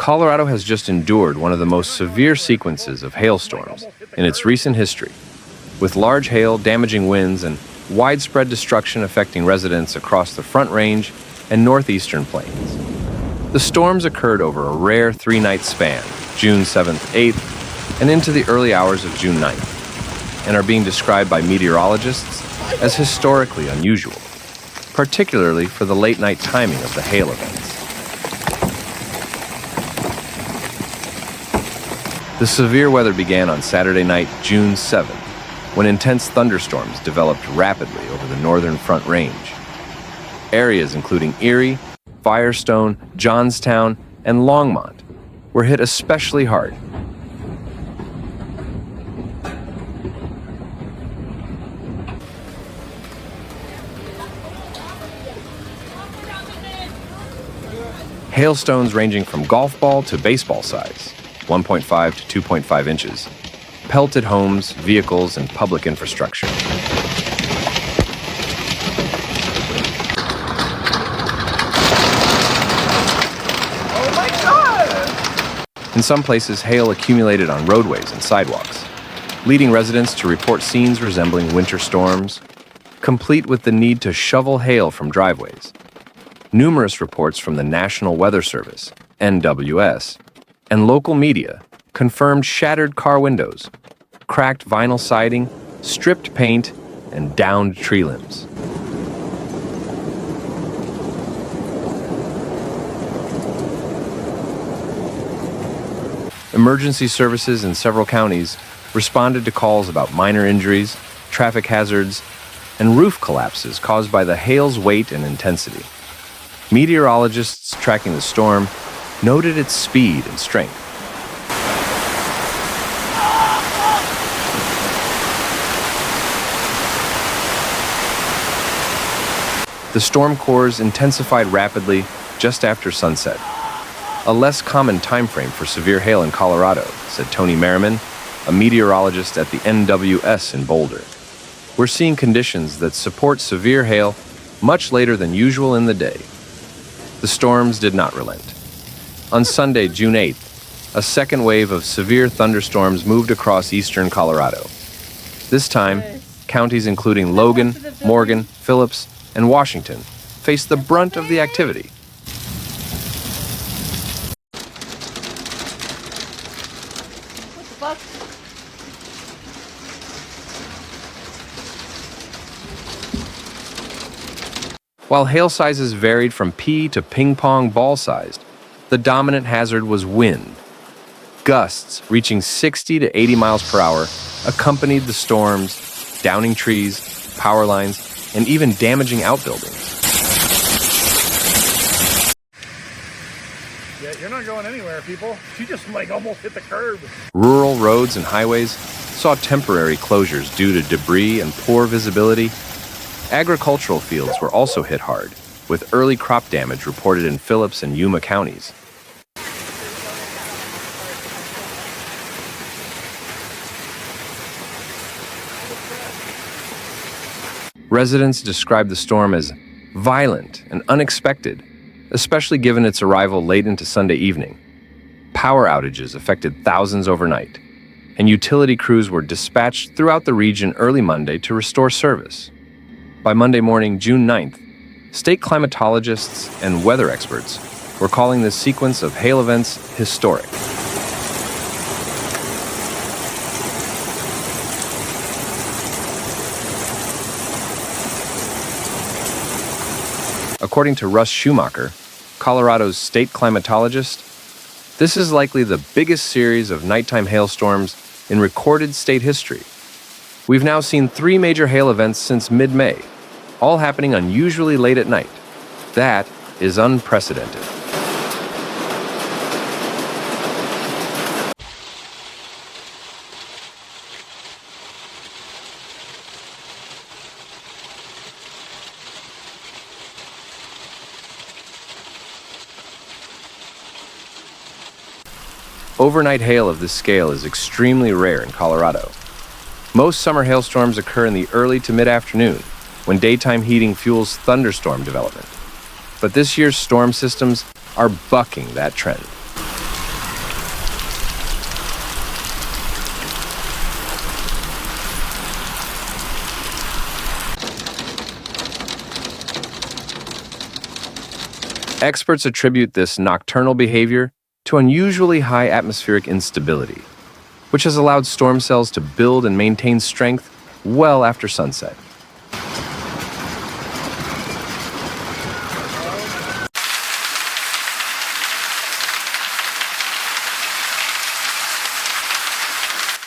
Colorado has just endured one of the most severe sequences of hailstorms in its recent history, with large hail, damaging winds, and widespread destruction affecting residents across the Front Range and northeastern plains. The storms occurred over a rare three-night span, June 7th, 8th, and into the early hours of June 9th, and are being described by meteorologists as historically unusual, particularly for the late-night timing of the hail events. The severe weather began on Saturday night, June 7th, when intense thunderstorms developed rapidly over the northern Front Range. Areas including Erie, Firestone, Johnstown, and Longmont were hit especially hard. Hailstones ranging from golf ball to baseball size, 1.5 to 2.5 inches, pelted homes, vehicles, and public infrastructure. Oh my God! In some places, hail accumulated on roadways and sidewalks, leading residents to report scenes resembling winter storms, complete with the need to shovel hail from driveways. Numerous reports from the National Weather Service, NWS, and local media confirmed shattered car windows, cracked vinyl siding, stripped paint, and downed tree limbs. Emergency services in several counties responded to calls about minor injuries, traffic hazards, and roof collapses caused by the hail's weight and intensity. Meteorologists tracking the storm noted its speed and strength. The storm cores intensified rapidly just after sunset, a less common time frame for severe hail in Colorado, said Tony Merriman, a meteorologist at the NWS in Boulder. We're seeing conditions that support severe hail much later than usual in the day. The storms did not relent. On Sunday, June 8th, a second wave of severe thunderstorms moved across eastern Colorado. This time, counties including Logan, Morgan, Phillips, and Washington faced the brunt of the activity. What the fuck? While hail sizes varied from pea to ping-pong ball-sized, the dominant hazard was wind. Gusts reaching 60 to 80 miles per hour accompanied the storms, downing trees, power lines, and even damaging outbuildings. Yeah, you're not going anywhere, people. You just almost hit the curb. Rural roads and highways saw temporary closures due to debris and poor visibility. Agricultural fields were also hit hard, with early crop damage reported in Phillips and Yuma counties. Residents described the storm as violent and unexpected, especially given its arrival late into Sunday evening. Power outages affected thousands overnight, and utility crews were dispatched throughout the region early Monday to restore service. By Monday morning, June 9th, state climatologists and weather experts were calling this sequence of hail events historic. According to Russ Schumacher, Colorado's state climatologist, this is likely the biggest series of nighttime hailstorms in recorded state history. We've now seen 3 major hail events since mid-May, all happening unusually late at night. That is unprecedented. Overnight hail of this scale is extremely rare in Colorado. Most summer hailstorms occur in the early to mid-afternoon, when daytime heating fuels thunderstorm development. But this year's storm systems are bucking that trend. Experts attribute this nocturnal behavior to unusually high atmospheric instability, which has allowed storm cells to build and maintain strength well after sunset.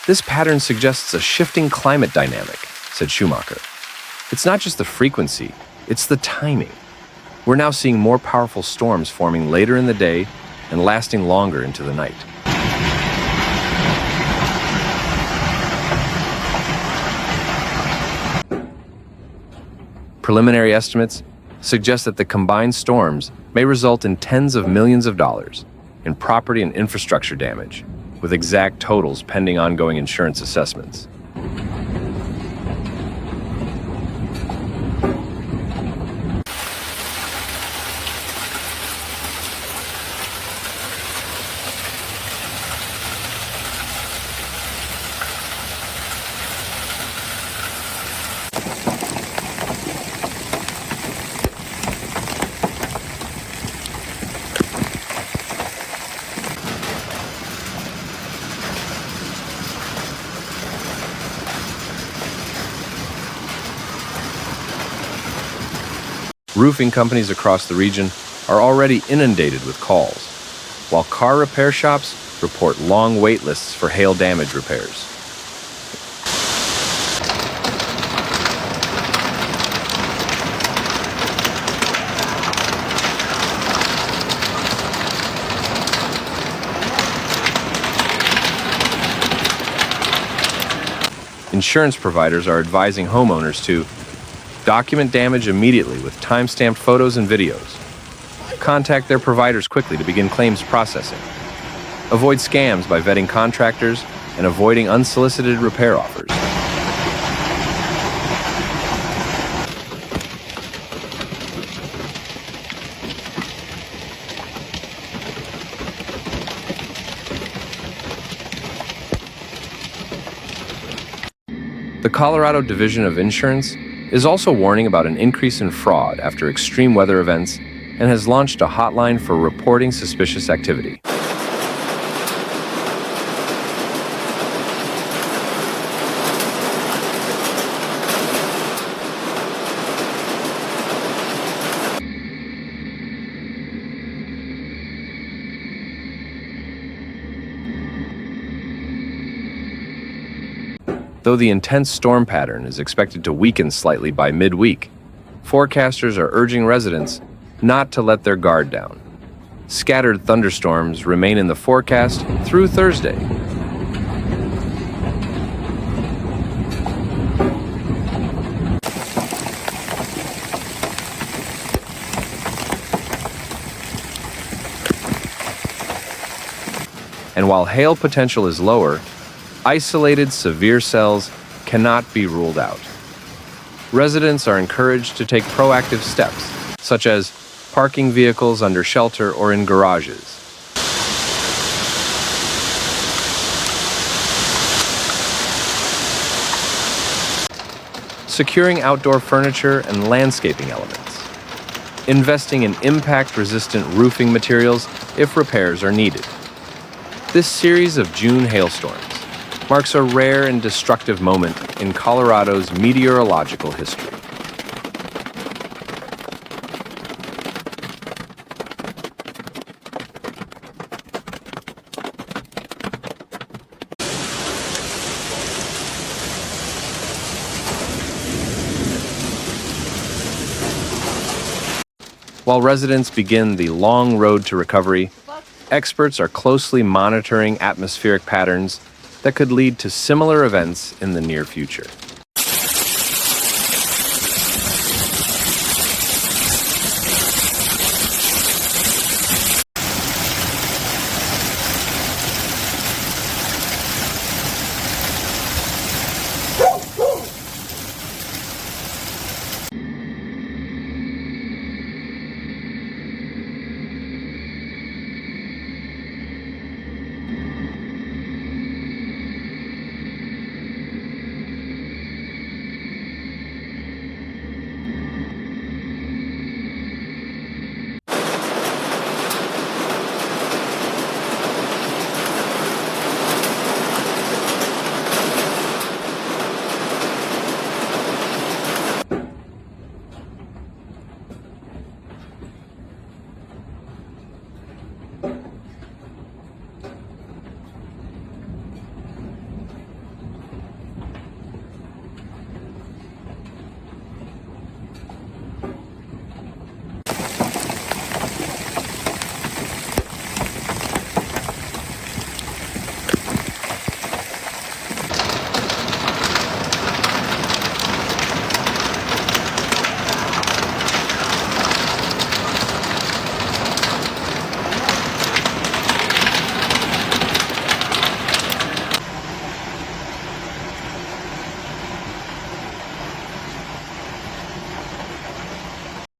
This pattern suggests a shifting climate dynamic, said Schumacher. It's not just the frequency, it's the timing. We're now seeing more powerful storms forming later in the day and lasting longer into the night. Preliminary estimates suggest that the combined storms may result in tens of millions of dollars in property and infrastructure damage, with exact totals pending ongoing insurance assessments. Roofing companies across the region are already inundated with calls, while car repair shops report long wait lists for hail damage repairs. Insurance providers are advising homeowners to document damage immediately with time-stamped photos and videos. Contact their providers quickly to begin claims processing. Avoid scams by vetting contractors and avoiding unsolicited repair offers. The Colorado Division of Insurance is also warning about an increase in fraud after extreme weather events and has launched a hotline for reporting suspicious activity. Though the intense storm pattern is expected to weaken slightly by midweek, forecasters are urging residents not to let their guard down. Scattered thunderstorms remain in the forecast through Thursday. And while hail potential is lower, isolated severe cells cannot be ruled out. Residents are encouraged to take proactive steps, such as parking vehicles under shelter or in garages. Securing outdoor furniture and landscaping elements. Investing in impact-resistant roofing materials if repairs are needed. This series of June hailstorms marks a rare and destructive moment in Colorado's meteorological history. While residents begin the long road to recovery, experts are closely monitoring atmospheric patterns that could lead to similar events in the near future.